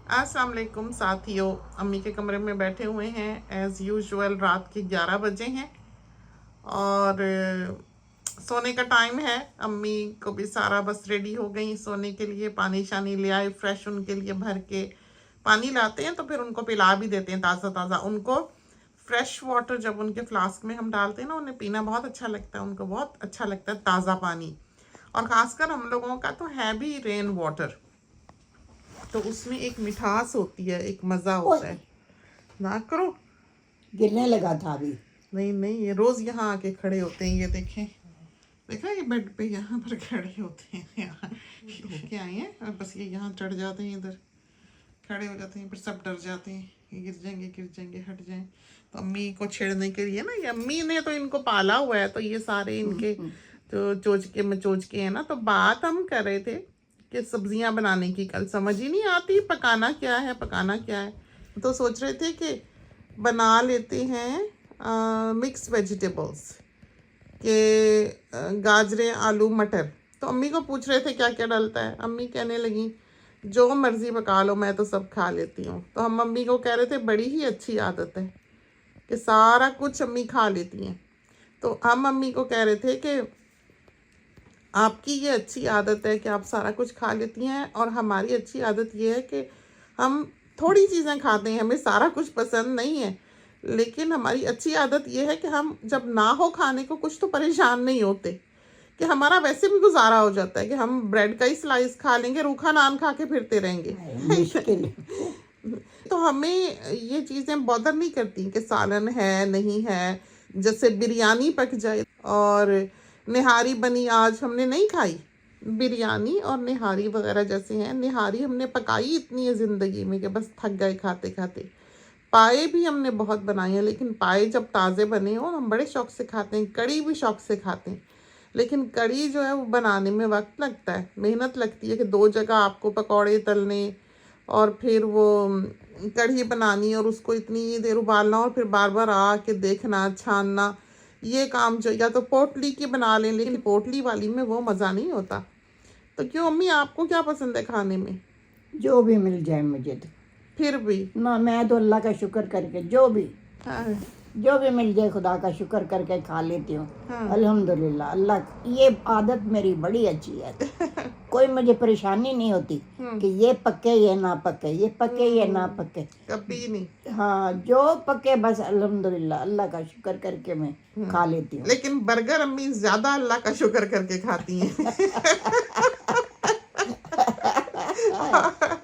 अस्सलाम वालेकुम साथियों, अम्मी के कमरे में बैठे हुए हैं। एज़ यूजुअल रात के 11 बजे हैं और सोने का टाइम है। अम्मी को भी सारा बस रेडी हो गई सोने के लिए। पानी शानी ले आए, फ्रेश उनके लिए भर के पानी लाते हैं तो फिर उनको पिला भी देते हैं ताज़ा ताज़ा। उनको फ्रेश वाटर जब उनके फ्लास्क में हम डालते हैं ना, उन्हें पीना बहुत अच्छा लगता है। उनको बहुत अच्छा लगता है ताज़ा पानी, और ख़ासकर हम लोगों का तो है भी रेन वाटर, तो उसमें एक मिठास होती है, एक मज़ा होता है। ना करो, गिरने लगा था अभी। नहीं नहीं, ये रोज़ यहाँ आके खड़े होते हैं। ये देखें, देखा ये बेड पे यहाँ पर खड़े होते हैं। यहाँ होके आए हैं और बस ये यहाँ चढ़ जाते हैं, इधर खड़े हो जाते हैं, फिर सब डर जाते हैं, ये गिर जाएंगे, हट जाएं। तो अम्मी को छेड़ने के लिए ना, ये अम्मी ने तो इनको पाला हुआ है, तो ये सारे इनके जो चोचके मचोचके हैं ना। तो बात हम कर रहे थे कि सब्जियां बनाने की, कल समझ ही नहीं आती पकाना क्या है। तो सोच रहे थे कि बना लेते हैं मिक्स वेजिटेबल्स के, गाजरें, आलू, मटर। तो अम्मी को पूछ रहे थे क्या क्या डलता है। अम्मी कहने लगी जो मर्ज़ी पका लो, मैं तो सब खा लेती हूँ। तो हम अम्मी को कह रहे थे बड़ी ही अच्छी आदत है कि सारा कुछ अम्मी खा लेती हैं। तो हम अम्मी को कह रहे थे कि आपकी ये अच्छी आदत है कि आप सारा कुछ खा लेती हैं, और हमारी अच्छी आदत ये है कि हम थोड़ी चीज़ें खाते हैं, हमें सारा कुछ पसंद नहीं है। लेकिन हमारी अच्छी आदत ये है कि हम जब ना हो खाने को कुछ तो परेशान नहीं होते, कि हमारा वैसे भी गुजारा हो जाता है कि हम ब्रेड का ही स्लाइस खा लेंगे, रूखा नान खा के फिरते रहेंगे। मुश्किल। तो हमें ये चीज़ें बॉदर नहीं करती कि सालन है नहीं है। जैसे बिरयानी पक जाए और निहारी बनी, आज हमने नहीं खाई बिरयानी, और निहारी वगैरह जैसे हैं। निहारी हमने पकाई इतनी है ज़िंदगी में कि बस थक गए खाते खाते। पाए भी हमने बहुत बनाए हैं, लेकिन पाए जब ताज़े बने हो हम बड़े शौक़ से खाते हैं। कड़ी भी शौक़ से खाते हैं, लेकिन कड़ी जो है वो बनाने में वक्त लगता है, मेहनत लगती है कि 2 जगह आपको पकौड़े तलने और फिर वो कढ़ी बनानी और उसको इतनी देर उबालना और फिर बार बार आके देखना, छानना। ये काम जो या तो पोटली की बना लें, लेकिन पोटली वाली में वो मज़ा नहीं होता। तो क्यों अम्मी, आपको क्या पसंद है खाने में? जो भी मिल जाए मुझे तो फिर भी ना, मैं तो अल्लाह का शुक्र करके जो भी हाँ मिल जाए खुदा का शुक्र करके खा लेती हूँ। हाँ। अल्हम्दुलिल्लाह, अल्लाह, ये आदत मेरी बड़ी अच्छी है। कोई मुझे परेशानी नहीं होती कि ये पके ये ना पके, ये पके ये ना पके, कभी नहीं। हाँ जो पके बस अल्हम्दुलिल्लाह अल्लाह का शुक्र करके मैं खा लेती हूँ। लेकिन बर्गर अम्मी ज़्यादा अल्लाह का शुक्र करके खाती हैं।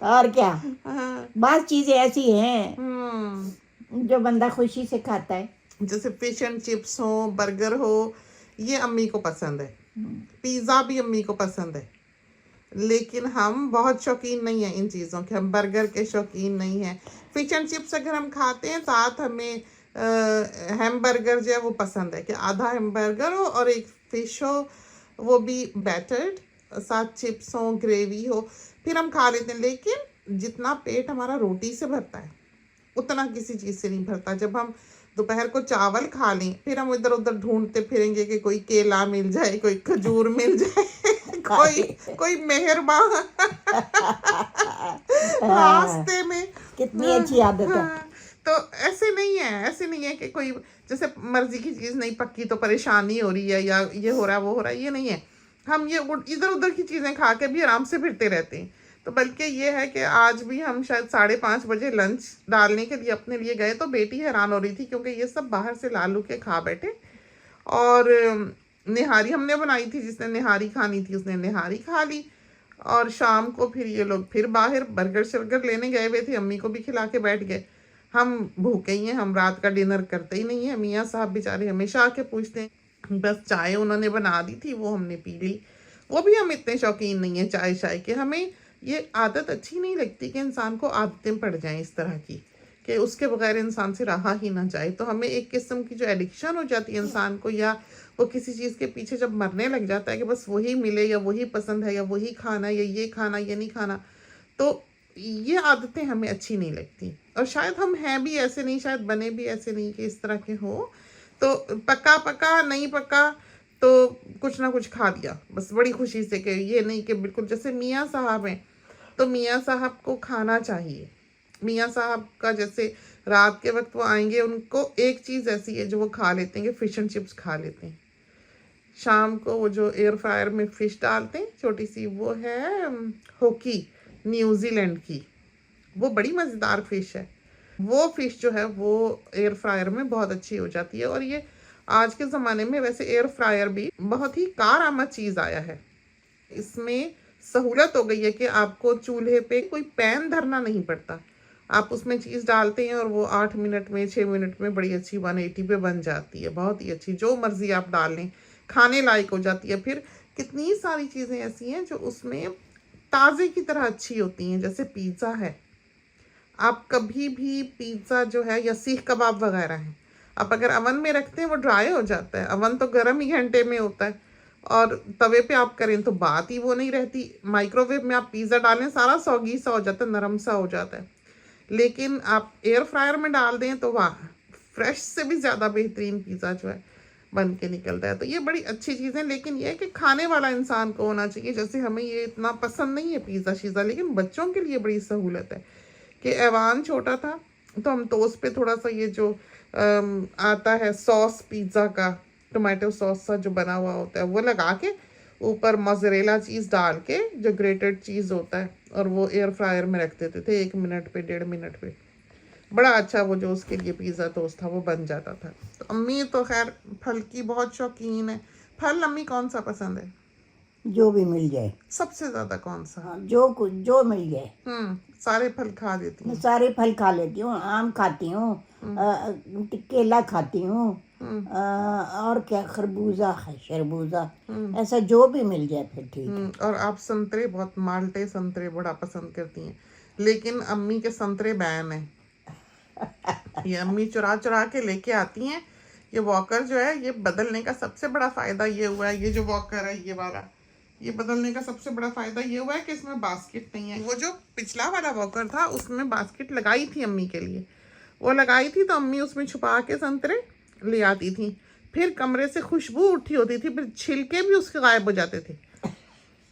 और क्या, हाँ। बात चीजें ऐसी हैं जो बंदा खुशी से खाता है। जैसे फिश एंड चिप्स हो, बर्गर हो, ये अम्मी को पसंद है। पिज़्ज़ा भी अम्मी को पसंद है, लेकिन हम बहुत शौकीन नहीं हैं इन चीज़ों के। हम बर्गर के शौकीन नहीं हैं। फिश एंड चिप्स अगर हम खाते हैं, साथ हमें हैमबर्गर जो है वो पसंद है, कि आधा हैमबर्गर हो और एक फ़िश हो, वो भी बैटर्ड, साथ चिप्स हो, ग्रेवी हो, फिर हम खा लेते हैं। लेकिन जितना पेट हमारा रोटी से भरता है उतना किसी चीज़ से नहीं भरता। जब हम दोपहर को चावल खा लें, फिर हम इधर उधर ढूंढते फिरेंगे कि कोई केला मिल जाए, कोई खजूर मिल जाए, कोई मेहरबान रास्ते में। कितनी अच्छी आदत है। तो ऐसे नहीं है कि कोई जैसे मर्जी की चीज़ नहीं पक्की तो परेशानी हो रही है, या ये हो रहा है वो हो रहा है, ये नहीं है। हम ये इधर उधर की चीज़ें खा के भी आराम से फिरते रहते हैं। तो बल्कि ये है कि आज भी हम शायद 5:30 बजे लंच डालने के लिए अपने लिए गए, तो बेटी हैरान हो रही थी क्योंकि ये सब बाहर से लालू के खा बैठे। और निहारी हमने बनाई थी, जिसने निहारी खानी थी उसने निहारी खा ली। और शाम को फिर ये लोग फिर बाहर बर्गर शर्गर लेने गए हुए थे, अम्मी को भी खिला के बैठ गए। हम भूखे ही हैं, हम रात का डिनर करते ही नहीं है। मियाँ साहब बेचारे हमेशा आके पूछते हैं। बस चाय उन्होंने बना दी थी, वो हमने पी ली। वो भी हम इतने शौकीन नहीं है चाय के। हमें ये आदत अच्छी नहीं लगती कि इंसान को आदतें पड़ जाएं इस तरह की, कि उसके बगैर इंसान से रहा ही ना जाए। तो हमें एक किस्म की जो एडिक्शन हो जाती है इंसान को, या वो किसी चीज़ के पीछे जब मरने लग जाता है कि बस वही मिले, या वही पसंद है, या वही खाना, या ये खाना, ये नहीं खाना, तो ये आदतें हमें अच्छी नहीं लगती। और शायद हम हैं भी ऐसे नहीं, शायद बने भी ऐसे नहीं कि इस तरह के हो। तो पका नहीं पका तो कुछ ना कुछ खा लिया बस बड़ी खुशी से, कि ये नहीं कि बिल्कुल जैसे मियाँ साहब हैं, तो मियाँ साहब को खाना चाहिए। मियाँ साहब का जैसे रात के वक्त वो आएंगे, उनको एक चीज़ ऐसी है जो वो खा लेते हैं कि फ़िश एंड चिप्स खा लेते हैं। शाम को वो जो एयर फ्रायर में फ़िश डालते हैं छोटी सी, वो है होकी, न्यूजीलैंड की, वो बड़ी मज़ेदार फ़िश है। वो फ़िश जो है वो एयर फ्रायर में बहुत अच्छी हो जाती है। और ये आज के ज़माने में वैसे एयर फ्रायर भी बहुत ही कारआमद चीज़ आया है। इसमें सहूलत हो गई है कि आपको चूल्हे पे कोई पैन धरना नहीं पड़ता। आप उसमें चीज़ डालते हैं और वो 8 मिनट में 6 मिनट में बड़ी अच्छी 180 पे बन जाती है, बहुत ही अच्छी, जो मर्ज़ी आप डाल लें, खाने लायक हो जाती है। फिर कितनी सारी चीज़ें ऐसी हैं जो उसमें ताज़े की तरह अच्छी होती हैं, जैसे पिज़्ज़ा है। आप कभी भी पिज़्ज़ा जो है या सीख कबाब वगैरह हैं, आप अगर अवन में रखते हैं वो ड्राई हो जाता है। अवन तो गर्म ही घंटे में होता है, और तवे पे आप करें तो बात ही वो नहीं रहती। माइक्रोवेव में आप पिज़्ज़ा डालें सारा सौगी सा हो जाता है, नरम सा हो जाता है। लेकिन आप एयर फ्रायर में डाल दें तो वाह, फ्रेश से भी ज़्यादा बेहतरीन पिज़्ज़ा जो है बन के निकलता है। तो ये बड़ी अच्छी चीज़ है, लेकिन ये है कि खाने वाला इंसान को होना चाहिए। जैसे हमें ये इतना पसंद नहीं है पिज़्ज़ा शीज़ा, लेकिन बच्चों के लिए बड़ी सहूलत है कि एवान छोटा था तो हम टोस्ट पे थोड़ा सा ये जो आता है सॉस पिज़्ज़ा का, टोमेटो सॉस सा जो बना हुआ होता है, वो लगा के ऊपर मोज़रेला चीज़ डाल के, जो ग्रेटेड चीज़ होता है, और वो एयर फ्रायर में रख देते थे 1 मिनट पे 1.5 मिनट पे। बड़ा अच्छा वो जो उसके लिए पिज़्ज़ा टोस्ट था वो बन जाता था। तो अम्मी तो खैर फल की बहुत शौकीन है। फल अम्मी कौन सा पसंद है? जो भी मिल जाए। सबसे ज़्यादा कौन सा? हाँ, जो मिल जाए। सारे फल खा लेती मैं हूँ। सारे फल खा लेती हूँ। आम खाती हूँ, केला खाती हूँ, और क्या, खरबूजा है, शरबूजा, ऐसा जो भी मिल जाए फिर ठीक। और आप संतरे, बहुत माल्टे संतरे बड़ा पसंद करती हैं, लेकिन अम्मी के संतरे बैन है। ये अम्मी चुरा चुरा के लेके आती हैं। ये वॉकर जो है, ये बदलने का सबसे बड़ा फ़ायदा ये हुआ है, ये जो वॉकर है ये वाला, ये बदलने का सबसे बड़ा फ़ायदा ये हुआ है कि इसमें बास्केट नहीं है। वो जो पिछला वाला वॉकर था उसमें बास्केट लगाई थी अम्मी के लिए, वो लगाई थी तो अम्मी उसमें छुपा के संतरे ले आती थी। फिर कमरे से खुशबू उठी होती थी, फिर छिलके भी उसके गायब हो जाते थे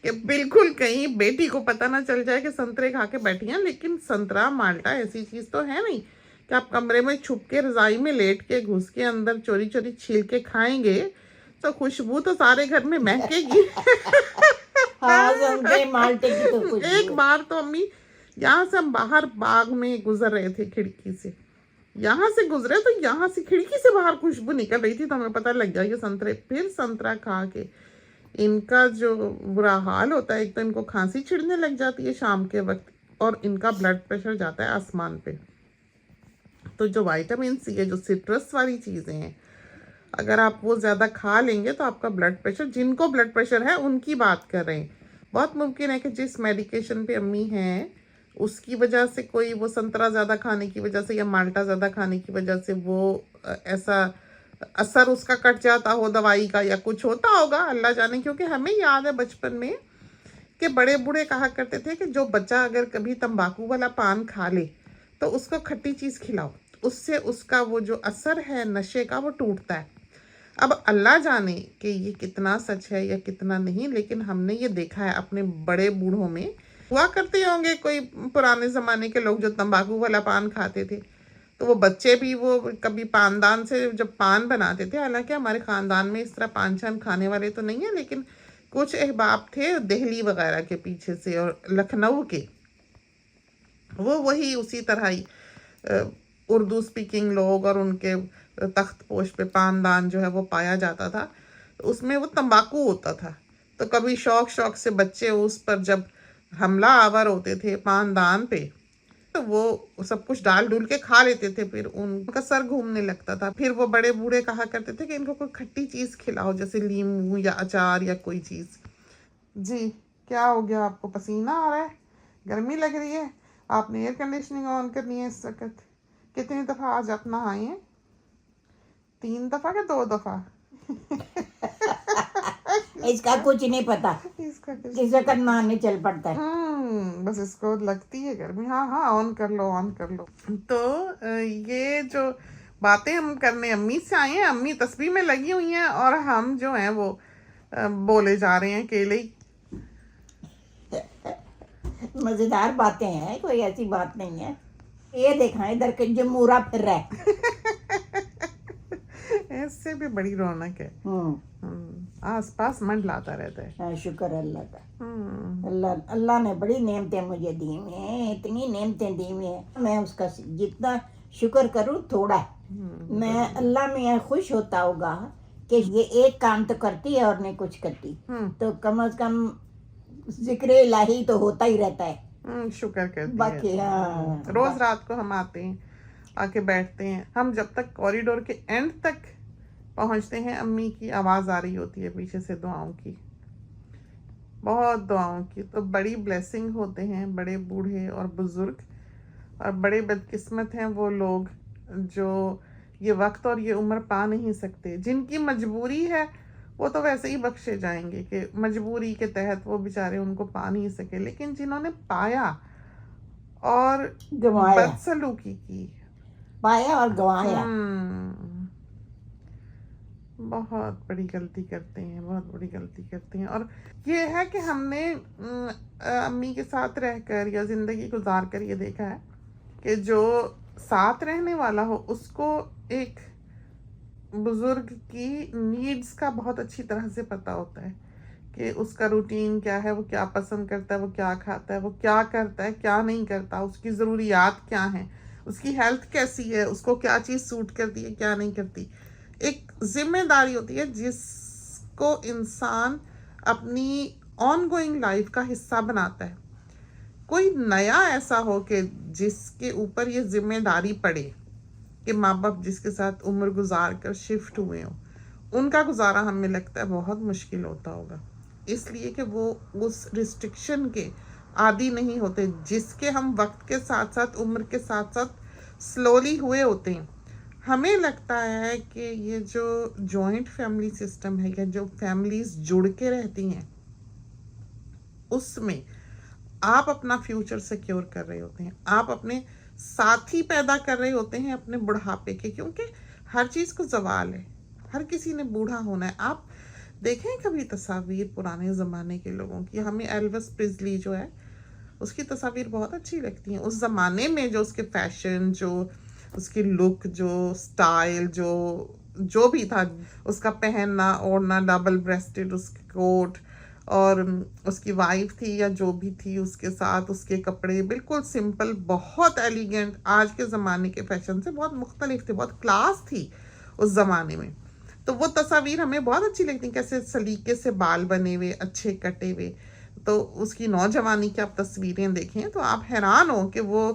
कि बिल्कुल कहीं बेटी को पता ना चल जाए कि संतरे खा के बैठी हैं। लेकिन संतरा माल्टा ऐसी चीज़ तो है नहीं कि आप कमरे में छुप के रजाई में लेट के घुस के अंदर चोरी चोरी छील के खाएंगे तो खुशबू तो सारे घर में महकेगी। हाँ, संतरे माल्टे की तो खुशबू। एक बार तो अम्मी, यहाँ से हम बाहर बाग में गुजर रहे थे, खिड़की से यहाँ से गुजरे तो यहाँ से खिड़की से बाहर खुशबू निकल रही थी, तो हमें पता लग गया ये संतरे। फिर संतरा खा के इनका जो बुरा हाल होता है, एक तो इनको खांसी छिड़ने लग जाती है शाम के वक्त, और इनका ब्लड प्रेशर जाता है आसमान पे। तो जो विटामिन सी है, जो सिट्रस वाली चीज़ें हैं, अगर आप वो ज़्यादा खा लेंगे तो आपका ब्लड प्रेशर, जिनको ब्लड प्रेशर है उनकी बात कर रहे हैं, बहुत मुमकिन है कि जिस मेडिकेशन पे अम्मी हैं उसकी वजह से, कोई वो संतरा ज़्यादा खाने की वजह से या माल्टा ज़्यादा खाने की वजह से वो ऐसा असर उसका कट जाता हो दवाई का, या कुछ होता होगा, अल्लाह जाने। क्योंकि हमें याद है बचपन में कि बड़े बूढ़े कहा करते थे कि जो बच्चा अगर कभी तंबाकू वाला पान खा ले तो उसको खट्टी चीज़ खिलाओ, उससे उसका वो जो असर है नशे का वो टूटता है। अब अल्लाह जाने कि ये कितना सच है या कितना नहीं, लेकिन हमने ये देखा है अपने बड़े बूढ़ों में। हुआ करते होंगे कोई पुराने ज़माने के लोग जो तंबाकू वाला पान खाते थे, तो वो बच्चे भी वो कभी पानदान से जब पान बनाते थे, हालांकि हमारे ख़ानदान में इस तरह पान छान खाने वाले तो नहीं है, लेकिन कुछ अहबाब थे दिल्ली वगैरह के पीछे से और लखनऊ के, वो वही उसी तरह ही उर्दू स्पीकिंग लोग, और उनके तख्त पोश पे पानदान जो है वो पाया जाता था, तो उसमें वो तंबाकू होता था। तो कभी शौक शौक से बच्चे उस पर जब हमला आवर होते थे पानदान पे, तो वो सब कुछ डाल डूल के खा लेते थे, फिर उनका सर घूमने लगता था। फिर वो बड़े बूढ़े कहा करते थे कि इनको कोई खट्टी चीज़ खिलाओ, जैसे नींबू या अचार या कोई चीज़। जी क्या हो गया, आपको पसीना आ रहा है, गर्मी लग रही है, आपने एयर कंडीशनिंग ऑन करनी है इस वक्त। कितनी दफ़ा आज आप नहाए हैं? 3 दफ़ा कि 2 दफ़ा? इसका कुछ नहीं पता, इसका कुछ किस वक्त नहाने चल पड़ता है। बस इसको लगती है गर्मी। हाँ हाँ, ऑन कर लो, ऑन कर लो। तो ये जो बातें हम करने अम्मी से आए हैं, अम्मी तस्बीह में लगी हुई हैं और हम जो हैं वो बोले जा रहे हैं अकेले ही। मजेदार बातें हैं, कोई ऐसी बात नहीं है। ये देखा इधर के जमूरा फिर रहा है। ऐसे भी बड़ी रौनक है। आस पास मंडलाता रहता है। हाँ, शुक्र अल्लाह का। अल्लाह अल्लाह ने बड़ी नेमतें मुझे दी हुई हैं, इतनी नेमतें दी हुई हैं, मैं उसका जितना शुक्र करूँ थोड़ा है। मैं अल्लाह में खुश होता होगा कि ये एक काम तो करती है और नहीं कुछ करती, तो कम से कम जिक्र इलाही तो होता ही रहता है। शुक्र करती बाकी है। हाँ, रोज रात को हम आते हैं, आके बैठते हैं। हम जब तक कॉरिडोर के एंड तक पहुंचते हैं, अम्मी की आवाज आ रही होती है पीछे से, दुआओं की, बहुत दुआओं की। तो बड़ी ब्लेसिंग होते हैं बड़े बूढ़े और बुजुर्ग, और बड़े बदकिस्मत हैं वो लोग जो ये वक्त और ये उम्र पा नहीं सकते। जिनकी मजबूरी है वो तो वैसे ही बख्शे जाएंगे कि मजबूरी के तहत वो बेचारे उनको पा नहीं सके, लेकिन जिन्होंने पाया और गंवाया, बदसलूकी की, पाया और गंवाया, बहुत बड़ी गलती करते हैं, बहुत बड़ी गलती करते हैं। और ये है कि हमने अम्मी के साथ रहकर या जिंदगी गुजार कर ये देखा है कि जो साथ रहने वाला हो उसको एक बुजुर्ग की नीड्स का बहुत अच्छी तरह से पता होता है कि उसका रूटीन क्या है, वो क्या पसंद करता है, वो क्या खाता है, वो क्या करता है, क्या नहीं करता, उसकी ज़रूरियात क्या हैं, उसकी हेल्थ कैसी है, उसको क्या चीज़ सूट करती है, क्या नहीं करती। एक जिम्मेदारी होती है जिसको इंसान अपनी ऑन गोइंग लाइफ का हिस्सा बनाता है। कोई नया ऐसा हो कि जिसके ऊपर ये जिम्मेदारी पड़े कि माँ बाप जिसके साथ उम्र गुजार कर शिफ्ट हुए हो, उनका गुजारा हमें लगता है बहुत मुश्किल होता होगा, इसलिए कि वो उस रिस्ट्रिक्शन के आदी नहीं होते जिसके हम वक्त के साथ साथ उम्र के साथ साथ स्लोली हुए होते हैं। हमें लगता है कि ये जो जॉइंट फैमिली सिस्टम है या जो फैमिलीज जुड़ के रहती हैं, उसमें आप अपना फ्यूचर सिक्योर कर रहे होते हैं, आप अपने साथी पैदा कर रहे होते हैं अपने बुढ़ापे के, क्योंकि हर चीज़ को ज़वाल है, हर किसी ने बूढ़ा होना है। आप देखें कभी तस्वीर पुराने ज़माने के लोगों की, हमें एल्विस प्रिस्ली जो है उसकी तस्वीर बहुत अच्छी लगती हैं। उस ज़माने में जो उसके फैशन, जो उसकी लुक, जो स्टाइल, जो भी था, उसका पहनना ओढ़ना, डबल ब्रेस्टेड उसके कोट, और उसकी वाइफ थी या जो भी थी उसके साथ उसके कपड़े बिल्कुल सिंपल, बहुत एलिगेंट, आज के ज़माने के फैशन से बहुत मुख्तलिफ थे, बहुत क्लास थी उस ज़माने में। तो वो तस्वीर हमें बहुत अच्छी लगती, कैसे सलीके से बाल बने हुए, अच्छे कटे हुए। तो उसकी नौजवानी की आप तस्वीरें देखें तो आप हैरान हो कि वो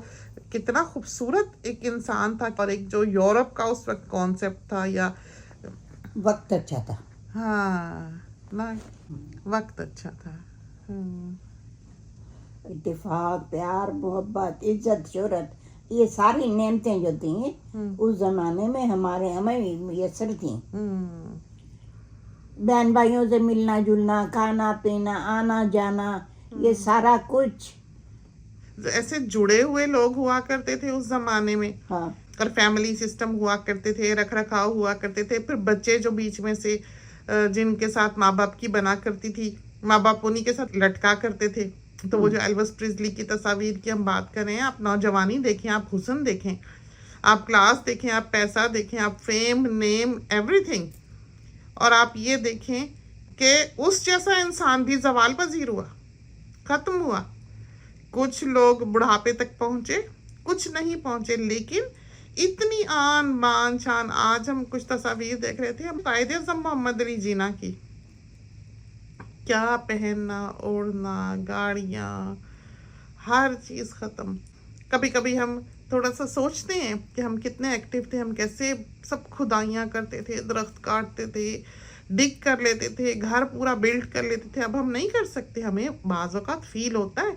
कितना खूबसूरत एक इंसान था। और एक जो यूरोप का उस वक्त कॉन्सेप्ट था, या वक्त अच्छा था, हाँ ना, वक्त अच्छा था। इत्तेफाक, प्यार, मोहब्बत, इज्जत, शोहरत, ये सारी नेमतें जो थी उस जमाने में हमें मुयसर थी। बहन भाइयों से मिलना जुलना, खाना पीना, आना जाना, ये सारा कुछ। ऐसे जुड़े हुए लोग हुआ करते थे उस जमाने में। हाँ, और फैमिली सिस्टम हुआ करते थे, रख रखाव हुआ करते थे। फिर बच्चे जो बीच में से जिनके साथ माँ बाप की बना करती थी, माँ बाप उन्हीं के साथ लटका करते थे। तो वो जो एल्विस प्रिस्ली की तस्वीर की हम बात कर रहे हैं, आप नौजवानी देखें, आप हुस्न देखें, आप क्लास देखें, आप पैसा देखें, आप फेम, नेम, एवरीथिंग, और आप ये देखें कि उस जैसा इंसान भी ज़वाल पजीर हुआ, ख़त्म हुआ। कुछ लोग बुढ़ापे तक पहुँचे, कुछ नहीं पहुँचे, लेकिन इतनी आन बान शान। आज हम कुछ तस्वीर देख रहे थे, हम कायदे आज़म मोहम्मद अली जिन्ना की, क्या पहनना, ओढ़ना, गाड़ियाँ, हर चीज़ ख़त्म। कभी कभी हम थोड़ा सा सोचते हैं कि हम कितने एक्टिव थे, हम कैसे सब खुदाइयाँ करते थे, दरख्त काटते थे, डिग कर लेते थे, घर पूरा बिल्ड कर लेते थे। अब हम नहीं कर सकते। हमें बाज़ औक़ात फील होता है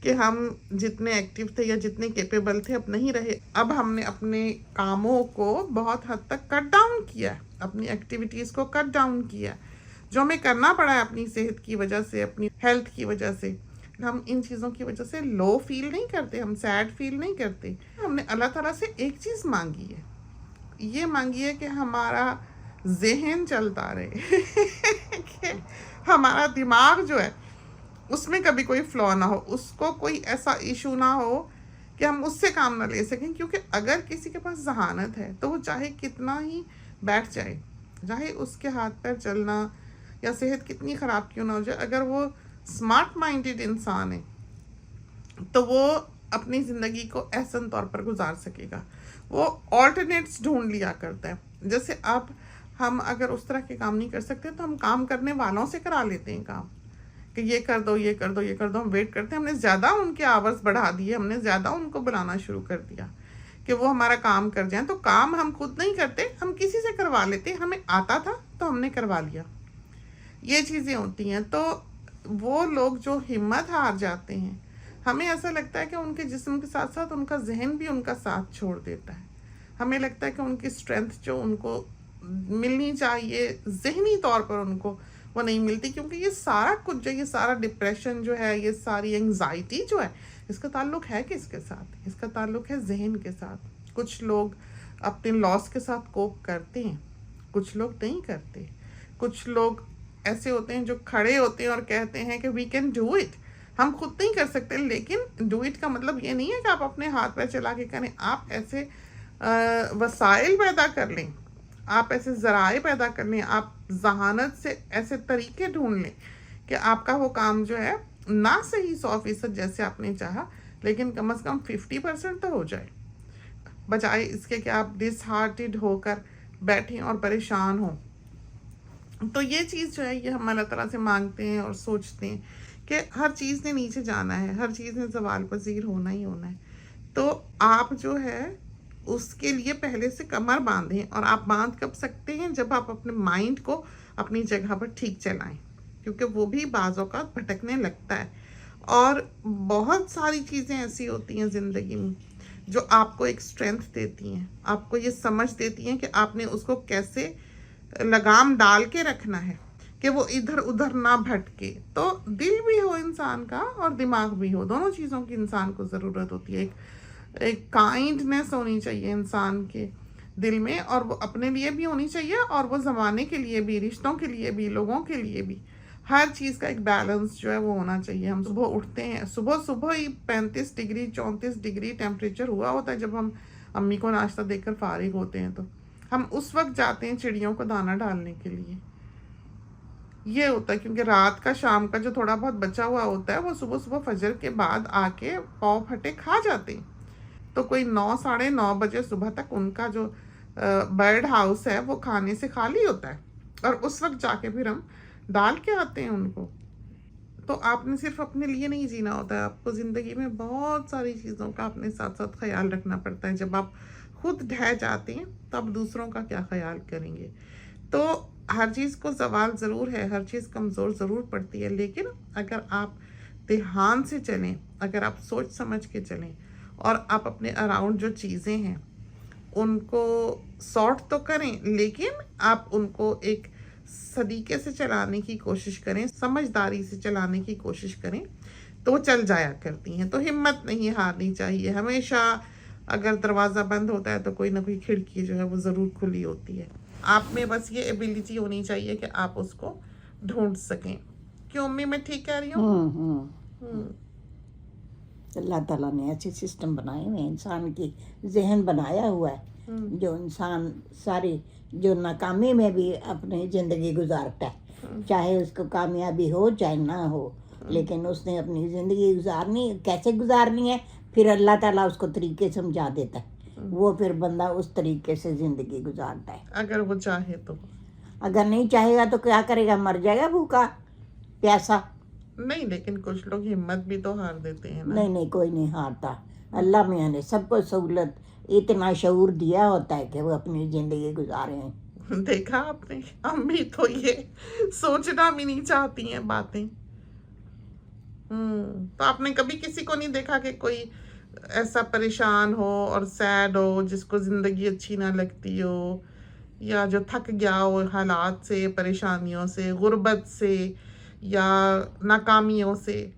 कि हम जितने एक्टिव थे या जितने कैपेबल थे अब नहीं रहे। अब हमने अपने कामों को बहुत हद तक कट डाउन किया, अपनी एक्टिविटीज़ को कट डाउन किया, जो हमें करना पड़ा है अपनी सेहत की वजह से, अपनी हेल्थ की वजह से। हम इन चीज़ों की वजह से लो फील नहीं करते, हम सैड फील नहीं करते। हमने अल्लाह ताला से एक चीज़ मांगी है, ये मांगी है कि हमारा जहन चलता रहे कि हमारा दिमाग जो है उसमें कभी कोई फ्लॉ ना हो, उसको कोई ऐसा इशू ना हो कि हम उससे काम ना ले सकें। क्योंकि अगर किसी के पास जहानत है तो वो चाहे कितना ही बैठ जाए, चाहे उसके हाथ पैर चलना या सेहत कितनी ख़राब क्यों ना हो जाए, अगर वो स्मार्ट माइंडेड इंसान है तो वो अपनी ज़िंदगी को एहसन तौर पर गुजार सकेगा। वो ऑल्टरनेट्स ढूंढ लिया करता है। जैसे अब हम अगर उस तरह के काम नहीं कर सकते तो हम काम करने वालों से करा लेते हैं काम, कि ये कर दो, ये कर दो, ये कर दो। हम वेट करते हैं, हमने ज़्यादा उनके आवर्स बढ़ा दिए, हमने ज़्यादा उनको बुलाना शुरू कर दिया कि वो हमारा काम कर जाएं। तो काम हम खुद नहीं करते, हम किसी से करवा लेते। हमें आता था तो हमने करवा लिया, ये चीज़ें होती हैं। तो वो लोग जो हिम्मत हार जाते हैं, हमें ऐसा लगता है कि उनके जिस्म के साथ साथ उनका जहन भी उनका साथ छोड़ देता है। हमें लगता है कि उनकी स्ट्रेंथ जो उनको मिलनी चाहिए जहनी तौर पर उनको वो नहीं मिलती, क्योंकि ये सारा कुछ जो, ये सारा डिप्रेशन जो है, ये सारी एंजाइटी जो है, इसका ताल्लुक है किसके साथ? इसका ताल्लुक है जहन के साथ। कुछ लोग अपने लॉस के साथ कोप करते हैं, कुछ लोग नहीं करते। कुछ लोग ऐसे होते हैं जो खड़े होते हैं और कहते हैं कि वी कैन डू इट, हम खुद नहीं कर सकते। लेकिन डू इट का मतलब ये नहीं है कि आप अपने हाथ पैर चला के करें। आप ऐसे वसाइल पैदा कर लें, आप ऐसे ज़राए पैदा कर लें, आप जहानत से ऐसे तरीके ढूंढ लें कि आपका वो काम जो है ना सही 100% जैसे आपने चाहा, लेकिन कम से कम 50% तो हो जाए, बजाय इसके कि आप डिसहार्टेड होकर बैठें और परेशान हों। तो ये चीज़ जो है, ये हम अल्लाह ताला से मांगते हैं और सोचते हैं कि हर चीज़ ने नीचे जाना है, हर चीज़ ने ज़वाल पज़ीर होना ही होना है। तो आप जो है उसके लिए पहले से कमर बांधें। और आप बांध कब सकते हैं? जब आप अपने माइंड को अपनी जगह पर ठीक चलाएं, क्योंकि वो भी बाज़ औक़ात भटकने लगता है। और बहुत सारी चीज़ें ऐसी होती हैं ज़िंदगी में जो आपको एक स्ट्रेंथ देती हैं, आपको ये समझ देती हैं कि आपने उसको कैसे लगाम डाल के रखना है कि वो इधर उधर ना भटके। तो दिल भी हो इंसान का और दिमाग भी हो, दोनों चीज़ों की इंसान को ज़रूरत होती है। एक काइंडनेस होनी चाहिए इंसान के दिल में, और वो अपने लिए भी होनी चाहिए और वो ज़माने के लिए भी, रिश्तों के लिए भी, लोगों के लिए भी। हर चीज़ का एक बैलेंस जो है वो होना चाहिए। हम सुबह उठते हैं, सुबह सुबह ही 35 डिग्री 34 डिग्री टेम्परेचर हुआ होता है जब हम अम्मी को नाश्ता देकर फारिग होते हैं। तो हम उस वक्त जाते हैं चिड़ियों को दाना डालने के लिए। ये होता है क्योंकि रात का, शाम का जो थोड़ा बहुत बचा हुआ होता है वो सुबह सुबह फजर के बाद आके पाव फटे खा जाते हैं। तो कोई 9 साढ़े 9 बजे सुबह तक उनका जो बर्ड हाउस है वो खाने से खाली होता है, और उस वक्त जाके फिर हम डाल के आते हैं उनको। तो आपने सिर्फ अपने लिए नहीं जीना होता है, आपको ज़िंदगी में बहुत सारी चीज़ों का अपने साथ साथ ख्याल रखना पड़ता है। जब आप खुद ढह जाते हैं तब दूसरों का क्या ख्याल करेंगे? तो हर चीज़ को ज़वाल ज़रूर है, हर चीज़ कमज़ोर ज़रूर पड़ती है, लेकिन अगर आप ध्यान से चलें, अगर आप सोच समझ के चलें और आप अपने अराउंड जो चीज़ें हैं उनको सॉर्ट तो करें, लेकिन आप उनको एक सलीके से चलाने की कोशिश करें, समझदारी से चलाने की कोशिश करें, तो चल जाया करती हैं। तो हिम्मत नहीं हारनी चाहिए। हमेशा अगर दरवाज़ा बंद होता है तो कोई ना कोई खिड़की जो है वो ज़रूर खुली होती है। आप में बस ये एबिलिटी होनी चाहिए कि आप उसको ढूंढ सकें। क्यों अम्मी, मैं ठीक कह रही हूँ? अल्लाह ताला ने अच्छे सिस्टम बनाए हुए हैं, इंसान की जहन बनाया हुआ है जो इंसान सारी जो नाकामी में भी अपनी ज़िंदगी गुजारता है, चाहे उसको कामयाबी हो चाहे ना हो, लेकिन उसने अपनी ज़िंदगी गुजारनी, कैसे गुजारनी है फिर अल्लाह ताला उसको तरीके समझा देता है। वो फिर बंदा उस तरीके से ज़िंदगी गुजारता है, अगर वो चाहे तो। अगर नहीं चाहेगा तो क्या करेगा? मर जाएगा भूखा प्यासा। नहीं, लेकिन कुछ लोग हिम्मत भी तो हार देते हैं ना। नहीं, कोई नहीं हारता। अल्लाह मियाँ ने सबको सहूलत, इतना शऊर दिया होता है कि वो अपनी ज़िंदगी गुजारे हैं। देखा आपने, अम्मी तो ये सोचना भी नहीं चाहती हैं बातें। तो आपने कभी किसी को नहीं देखा कि कोई ऐसा परेशान हो और सैड हो, जिसको ज़िंदगी अच्छी ना लगती हो, या जो थक गया हो हालात से, परेशानियों से, गुर्बत से या नाकामियों से?